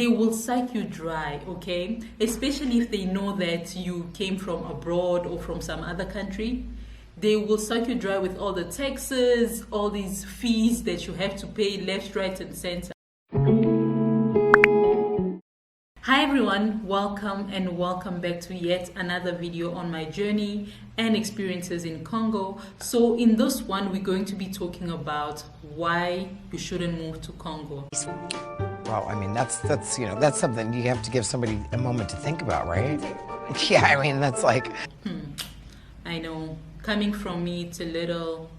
they will suck you dry, okay? Especially if they know that you came from abroad or from some other country. They will suck you dry with all the taxes, all these fees that you have to pay left, right, and center. Hi everyone, welcome back to yet another video on my journey and experiences in Congo. So in this one, we're going to be talking about why you shouldn't move to Congo. Well, I mean, that's something you have to give somebody a moment to think about, right? Yeah, I mean, that's like... I know, coming from me, it's a little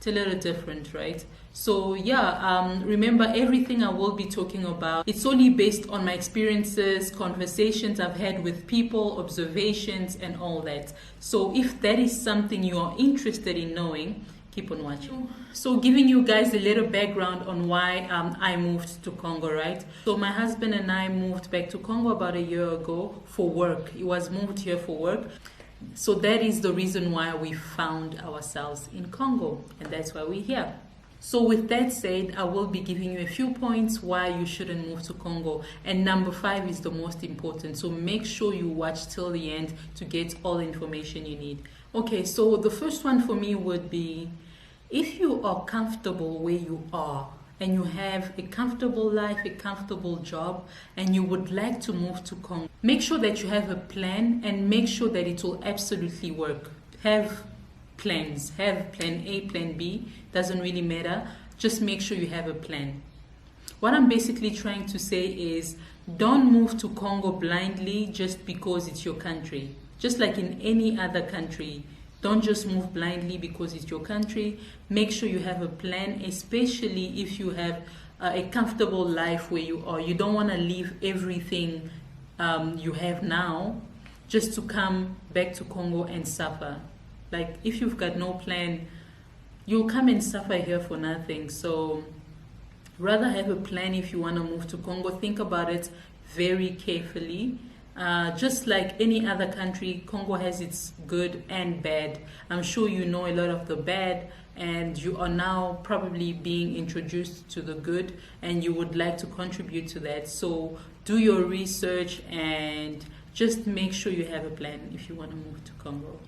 different, right? So yeah, remember, everything I will be talking about, it's only based on my experiences, conversations I've had with people, observations, and all that. So if that is something you are interested in knowing, keep on watching. So giving you guys a little background on why I moved to Congo, right? So my husband and I moved back to Congo about a year ago for work. He was moved here for work. So that is the reason why we found ourselves in Congo, and that's why we're here. So with that said, I will be giving you a few points why you shouldn't move to Congo, and number 5 is the most important, so make sure you watch till the end to get all the information you need. Okay, so the first one for me would be, if you are comfortable where you are and you have a comfortable life, a comfortable job, and you would like to move to Congo, make sure that you have a plan and make sure that it will absolutely work. Have plans, have plan A, plan B, doesn't really matter. Just make sure you have a plan. What I'm basically trying to say is, don't move to Congo blindly just because it's your country. Just like in any other country, don't just move blindly because it's your country. Make sure you have a plan, especially if you have a comfortable life where you are. You don't want to leave everything you have now just to come back to Congo and suffer. Like, if you've got no plan, you'll come and suffer here for nothing. So rather have a plan. If you want to move to Congo, think about it very carefully. Just like any other country, Congo has its good and bad. I'm sure you know a lot of the bad, and you are now probably being introduced to the good, and you would like to contribute to that. So do your research and just make sure you have a plan if you want to move to Congo.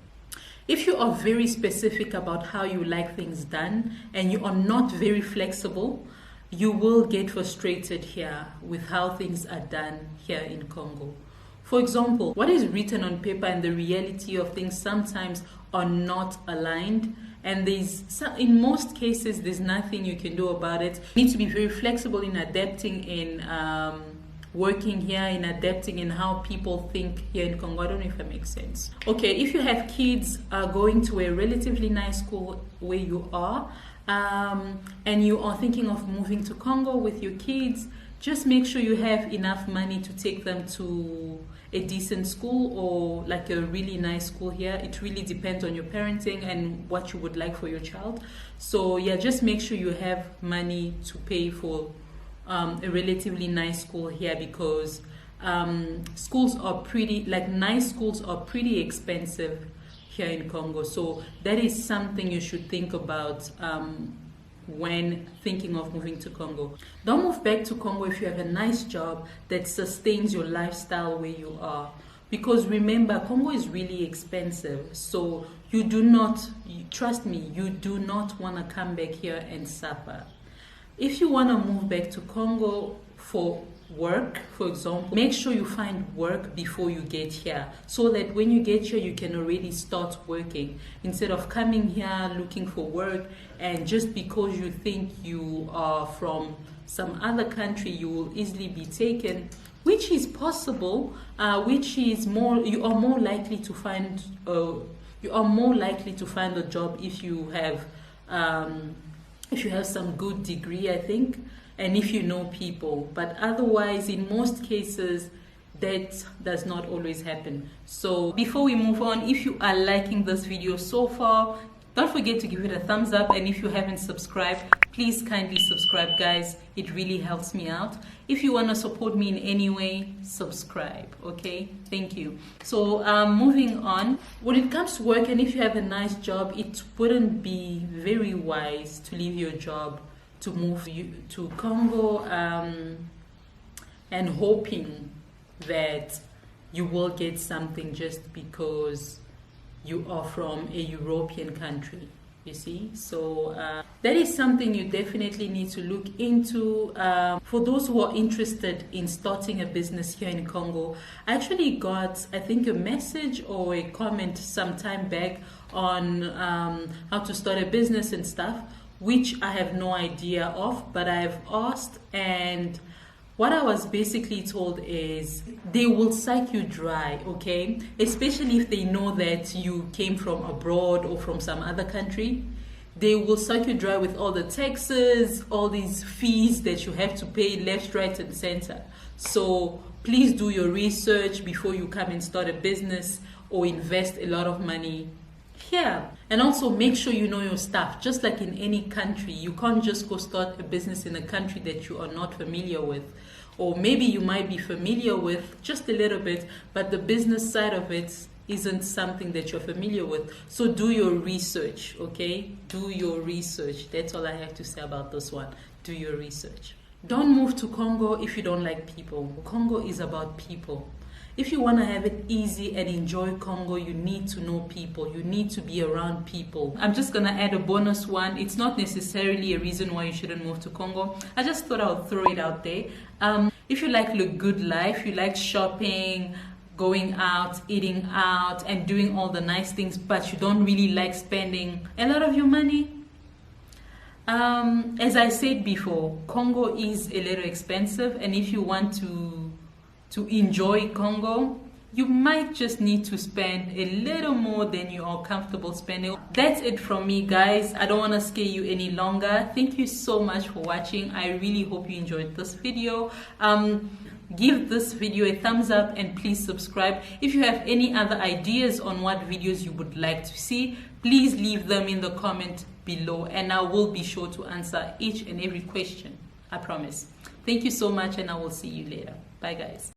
If you are very specific about how you like things done and you are not very flexible, you will get frustrated here with how things are done here in Congo. For example, what is written on paper and the reality of things sometimes are not aligned, and in most cases there's nothing you can do about it. You need to be very flexible in adapting, in working here, in adapting in how people think here in Congo. I don't know if that makes sense. Okay, if you have kids going to a relatively nice school where you are, and you are thinking of moving to Congo with your kids, just make sure you have enough money to take them to a decent school or like a really nice school here. It really depends on your parenting and what you would like for your child. So yeah, just make sure you have money to pay for a relatively nice school here, because schools are pretty, like nice schools are pretty expensive here in Congo. So that is something you should think about when thinking of moving to Congo. Don't move back to Congo if you have a nice job that sustains your lifestyle where you are, because remember, Congo is really expensive. So you do not, trust me, you do not want to come back here and suffer. If you want to move back to Congo for work, for example, make sure you find work before you get here, so that when you get here you can already start working, instead of coming here looking for work, and just because you think you are from some other country you will easily be taken, which is possible, which is more, you are more likely to find a job if you have some good degree, I think, and if you know people. But otherwise, in most cases, that does not always happen. So before we move on, if you are liking this video so far, don't forget to give it a thumbs up, and if you haven't subscribed, please kindly subscribe, guys. It really helps me out. If you want to support me in any way, subscribe, okay? Thank you. So moving on, when it comes to work, and if you have a nice job, it wouldn't be very wise to leave your job to move to Congo. and hoping that you will get something just because you are from a European country. You see, so that is something you definitely need to look into. For those who are interested in starting a business here in Congo, I actually got, I think, a message or a comment some time back on how to start a business and stuff, which I have no idea of, but I've asked, and what I was basically told is they will suck you dry, okay? Especially if they know that you came from abroad or from some other country. They will suck you dry with all the taxes, all these fees that you have to pay left, right, and center. So please do your research before you come and start a business or invest a lot of money here. And also make sure you know your stuff. Just like in any country, you can't just go start a business in a country that you are not familiar with. Or maybe you might be familiar with just a little bit, but the business side of it isn't something that you're familiar with. So do your research, okay? Do your research. That's all I have to say about this one. Do your research. Don't move to Congo if you don't like people. Congo is about people. If you want to have it easy and enjoy Congo, you need to know people. You need to be around people. I'm just going to add a bonus one. It's not necessarily a reason why you shouldn't move to Congo. I just thought I would throw it out there. If you like the good life, you like shopping, going out, eating out, and doing all the nice things, but you don't really like spending a lot of your money, as I said before, Congo is a little expensive, and if you want to enjoy Congo, you might just need to spend a little more than you are comfortable spending. That's it from me, guys. I don't want to scare you any longer. Thank you so much for watching. I really hope you enjoyed this video. Give this video a thumbs up and please subscribe. If you have any other ideas on what videos you would like to see, please leave them in the comment below and I will be sure to answer each and every question. I promise. Thank you so much and I will see you later. Bye, guys.